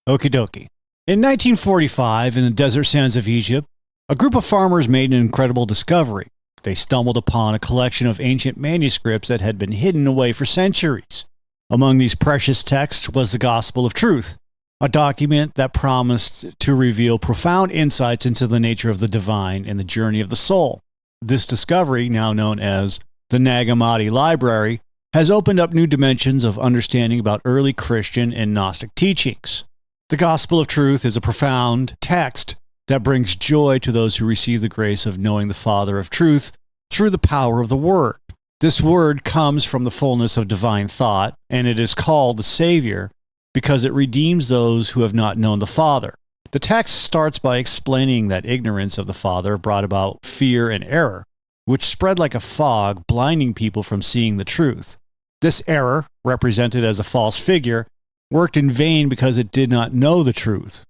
Okie dokie. In 1945, in the desert sands of Egypt, a group of farmers made an incredible discovery. They stumbled upon a collection of ancient manuscripts that had been hidden away for centuries. Among these precious texts was the Gospel of Truth, a document that promised to reveal profound insights into the nature of the divine and the journey of the soul. This discovery, now known as the Nag Hammadi Library, has opened up new dimensions of understanding about early Christian and Gnostic teachings. The Gospel of Truth is a profound text that brings joy to those who receive the grace of knowing the Father of Truth through the power of the Word. This Word comes from the fullness of divine thought, and it is called the Savior because it redeems those who have not known the Father. The text starts by explaining that ignorance of the Father brought about fear and error, which spread like a fog, blinding people from seeing the truth. This error, represented as a false figure, worked in vain because it did not know the truth.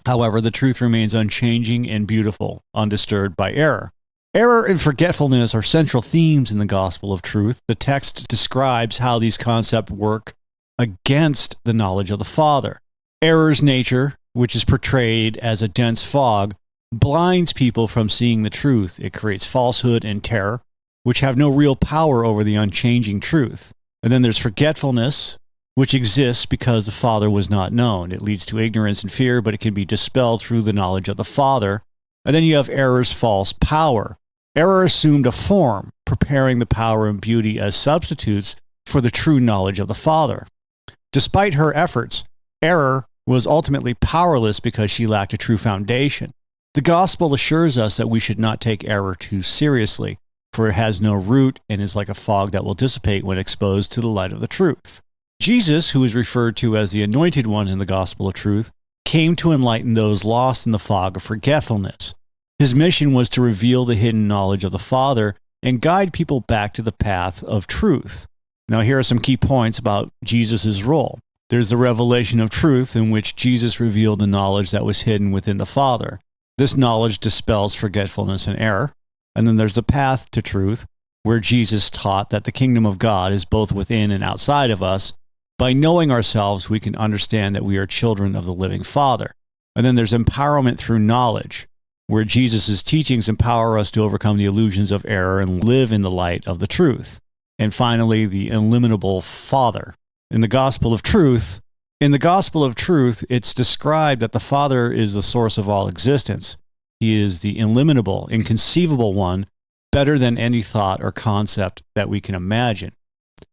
However, the truth remains unchanging and beautiful, undisturbed by error. Error and forgetfulness are central themes in the Gospel of Truth. The text describes how these concepts work against the knowledge of the Father. Error's nature, which is portrayed as a dense fog, blinds people from seeing the truth. It creates falsehood and terror, which have no real power over the unchanging truth. And then there's forgetfulness, which exists because the Father was not known. It leads to ignorance and fear, but it can be dispelled through the knowledge of the Father. And then you have error's false power. Error assumed a form, preparing the power and beauty as substitutes for the true knowledge of the Father. Despite her efforts, error was ultimately powerless because she lacked a true foundation. The Gospel assures us that we should not take error too seriously, for it has no root and is like a fog that will dissipate when exposed to the light of the truth. Jesus, who is referred to as the Anointed One in the Gospel of Truth, came to enlighten those lost in the fog of forgetfulness. His mission was to reveal the hidden knowledge of the Father and guide people back to the path of truth. Now, here are some key points about Jesus' role. There's the revelation of truth, in which Jesus revealed the knowledge that was hidden within the Father. This knowledge dispels forgetfulness and error. And then there's the path to truth, where Jesus taught that the kingdom of God is both within and outside of us. By knowing ourselves, we can understand that we are children of the living Father. And then there's empowerment through knowledge, where Jesus' teachings empower us to overcome the illusions of error and live in the light of the truth. And finally, the illimitable Father. In the Gospel of Truth, it's described that the Father is the source of all existence. He is the illimitable, inconceivable one, better than any thought or concept that we can imagine.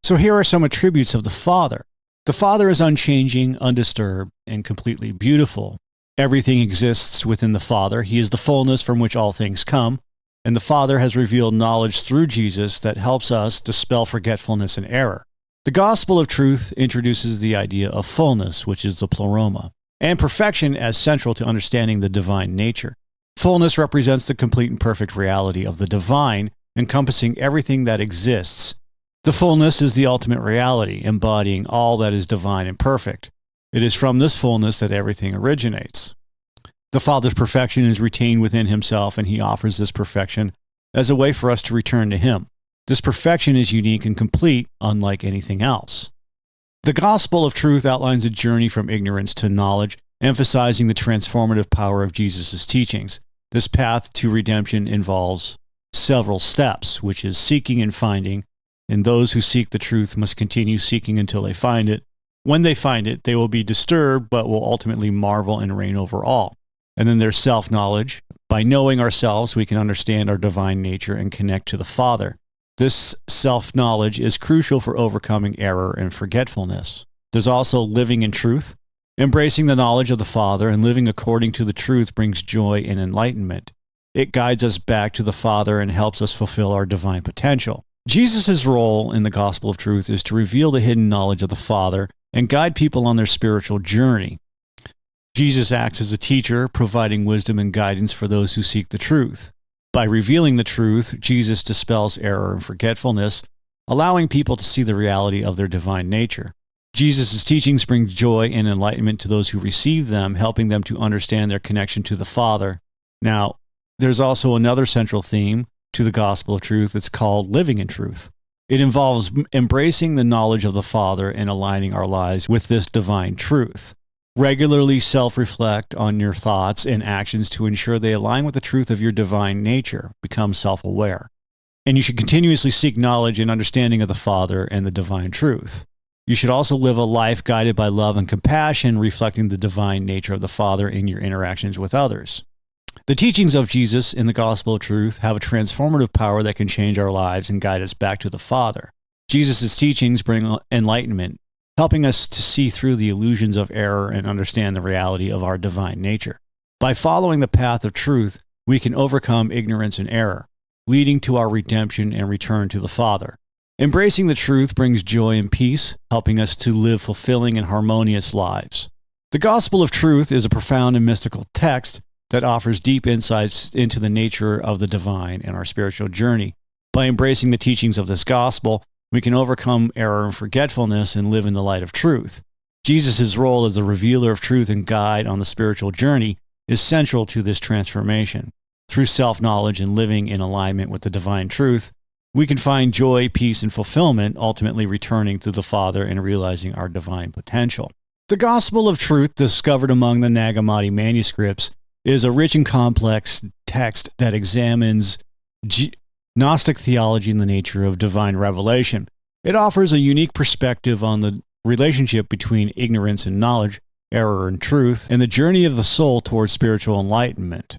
So here are some attributes of the Father. The Father is unchanging, undisturbed, and completely beautiful. Everything exists within the Father. He is the fullness from which all things come. And the Father has revealed knowledge through Jesus that helps us dispel forgetfulness and error. The Gospel of Truth introduces the idea of fullness, which is the pleroma, and perfection as central to understanding the divine nature. Fullness represents the complete and perfect reality of the divine, encompassing everything that exists. The fullness is the ultimate reality, embodying all that is divine and perfect. It is from this fullness that everything originates. The Father's perfection is retained within himself, and he offers this perfection as a way for us to return to him. This perfection is unique and complete, unlike anything else. The Gospel of Truth outlines a journey from ignorance to knowledge, emphasizing the transformative power of Jesus' teachings. This path to redemption involves several steps, which is seeking and finding, and those who seek the truth must continue seeking until they find it. When they find it, they will be disturbed, but will ultimately marvel and reign over all. And then there's self-knowledge. By knowing ourselves, we can understand our divine nature and connect to the Father. This self-knowledge is crucial for overcoming error and forgetfulness. There's also living in truth. Embracing the knowledge of the Father and living according to the truth brings joy and enlightenment. It guides us back to the Father and helps us fulfill our divine potential. Jesus' role in the Gospel of Truth is to reveal the hidden knowledge of the Father and guide people on their spiritual journey. Jesus acts as a teacher, providing wisdom and guidance for those who seek the truth. By revealing the truth, Jesus dispels error and forgetfulness, allowing people to see the reality of their divine nature. Jesus' teachings bring joy and enlightenment to those who receive them, helping them to understand their connection to the Father. Now, there's also another central theme to the Gospel of Truth. It's called living in truth. It involves embracing the knowledge of the Father and aligning our lives with this divine truth. Regularly self-reflect on your thoughts and actions to ensure they align with the truth of your divine nature. Become self-aware. And you should continuously seek knowledge and understanding of the Father and the divine truth. You should also live a life guided by love and compassion, reflecting the divine nature of the Father in your interactions with others. The teachings of Jesus in the Gospel of Truth have a transformative power that can change our lives and guide us back to the Father. Jesus' teachings bring enlightenment, helping us to see through the illusions of error and understand the reality of our divine nature. By following the path of truth, we can overcome ignorance and error, leading to our redemption and return to the Father. Embracing the truth brings joy and peace, helping us to live fulfilling and harmonious lives. The Gospel of Truth is a profound and mystical text that offers deep insights into the nature of the divine and our spiritual journey. By embracing the teachings of this gospel, we can overcome error and forgetfulness and live in the light of truth. Jesus' role as the revealer of truth and guide on the spiritual journey is central to this transformation. Through self-knowledge and living in alignment with the divine truth, we can find joy, peace, and fulfillment, ultimately returning to the Father and realizing our divine potential. The Gospel of Truth, discovered among the Nag Hammadi manuscripts, is a rich and complex text that examines Gnostic theology and the nature of divine revelation. It offers a unique perspective on the relationship between ignorance and knowledge, error and truth, and the journey of the soul towards spiritual enlightenment.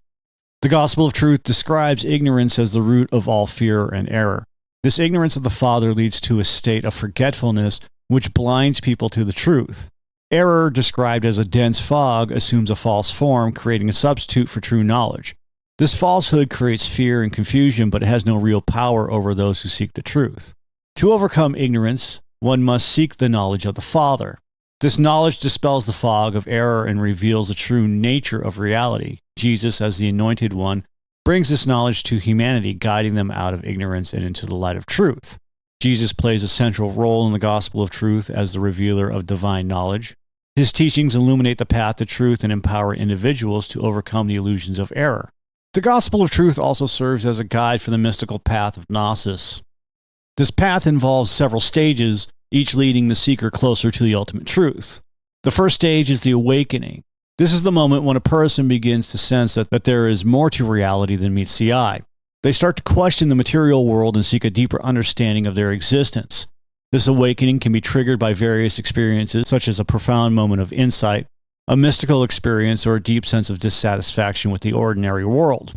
The Gospel of Truth describes ignorance as the root of all fear and error. This ignorance of the Father leads to a state of forgetfulness which blinds people to the truth. Error, described as a dense fog, assumes a false form, creating a substitute for true knowledge. This falsehood creates fear and confusion, but it has no real power over those who seek the truth. To overcome ignorance, one must seek the knowledge of the Father. This knowledge dispels the fog of error and reveals the true nature of reality. Jesus, as the Anointed One, brings this knowledge to humanity, guiding them out of ignorance and into the light of truth. Jesus plays a central role in the Gospel of Truth as the revealer of divine knowledge. His teachings illuminate the path to truth and empower individuals to overcome the illusions of error. The Gospel of Truth also serves as a guide for the mystical path of Gnosis. This path involves several stages, each leading the seeker closer to the ultimate truth. The first stage is the awakening. This is the moment when a person begins to sense that there is more to reality than meets the eye. They start to question the material world and seek a deeper understanding of their existence. This awakening can be triggered by various experiences, such as a profound moment of insight, a mystical experience, or a deep sense of dissatisfaction with the ordinary world.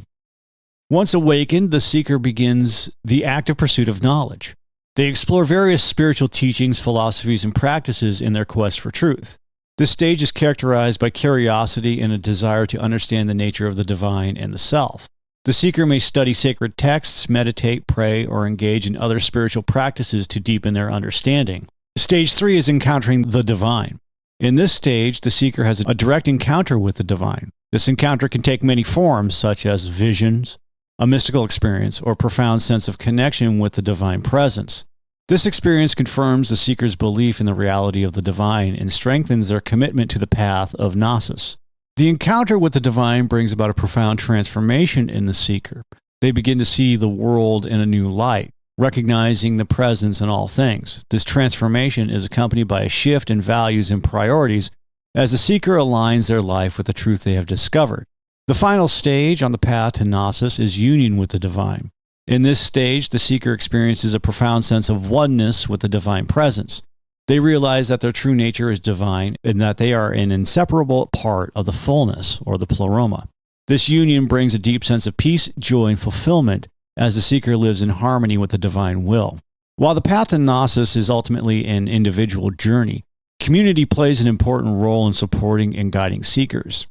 Once awakened, the seeker begins the active pursuit of knowledge. They explore various spiritual teachings, philosophies, and practices in their quest for truth. This stage is characterized by curiosity and a desire to understand the nature of the divine and the self. The seeker may study sacred texts, meditate, pray, or engage in other spiritual practices to deepen their understanding. Stage 3 is encountering the divine. In this stage, the seeker has a direct encounter with the divine. This encounter can take many forms, such as visions, a mystical experience, or a profound sense of connection with the divine presence. This experience confirms the seeker's belief in the reality of the divine and strengthens their commitment to the path of Gnosis. The encounter with the divine brings about a profound transformation in the seeker. They begin to see the world in a new light, recognizing the presence in all things. This transformation is accompanied by a shift in values and priorities as the seeker aligns their life with the truth they have discovered. The final stage on the path to Gnosis is union with the divine. In this stage, the seeker experiences a profound sense of oneness with the divine presence. They realize that their true nature is divine and that they are an inseparable part of the fullness, or the pleroma. This union brings a deep sense of peace, joy, and fulfillment as the seeker lives in harmony with the divine will. While the path to Gnosis is ultimately an individual journey, community plays an important role in supporting and guiding seekers.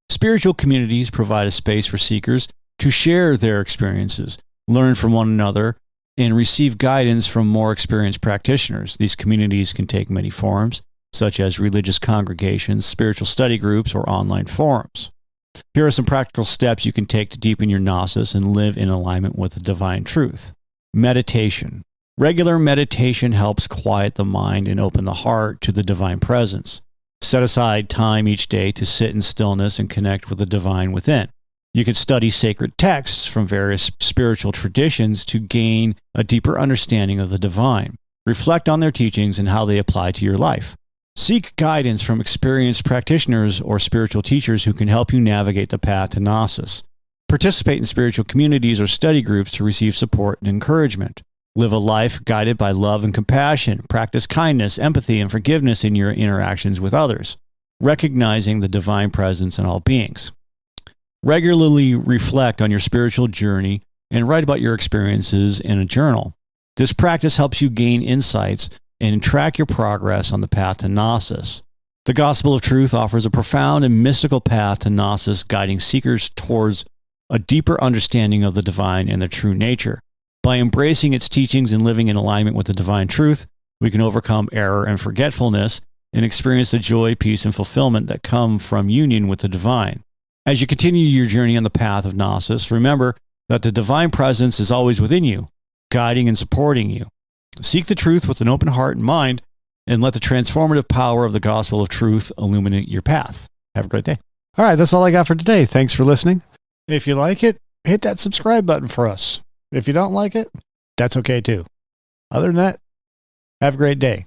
Spiritual communities provide a space for seekers to share their experiences, learn from one another, and receive guidance from more experienced practitioners. These communities can take many forms, such as religious congregations, spiritual study groups, or online forums. Here are some practical steps you can take to deepen your Gnosis and live in alignment with the divine truth. Meditation. Regular meditation helps quiet the mind and open the heart to the divine presence. Set aside time each day to sit in stillness and connect with the divine within. You can study sacred texts from various spiritual traditions to gain a deeper understanding of the divine. Reflect on their teachings and how they apply to your life. Seek guidance from experienced practitioners or spiritual teachers who can help you navigate the path to Gnosis. Participate in spiritual communities or study groups to receive support and encouragement. Live a life guided by love and compassion. Practice kindness, empathy, and forgiveness in your interactions with others, recognizing the divine presence in all beings. Regularly reflect on your spiritual journey and write about your experiences in a journal. This practice helps you gain insights and track your progress on the path to Gnosis. The Gospel of Truth offers a profound and mystical path to Gnosis, guiding seekers towards a deeper understanding of the divine and the true nature. By embracing its teachings and living in alignment with the divine truth, we can overcome error and forgetfulness and experience the joy, peace, and fulfillment that come from union with the divine. As you continue your journey on the path of Gnosis, remember that the divine presence is always within you, guiding and supporting you. Seek the truth with an open heart and mind, and let the transformative power of the Gospel of Truth illuminate your path. Have a great day. All right, that's all I got for today. Thanks for listening. If you like it, hit that subscribe button for us. If you don't like it, that's okay too. Other than that, have a great day.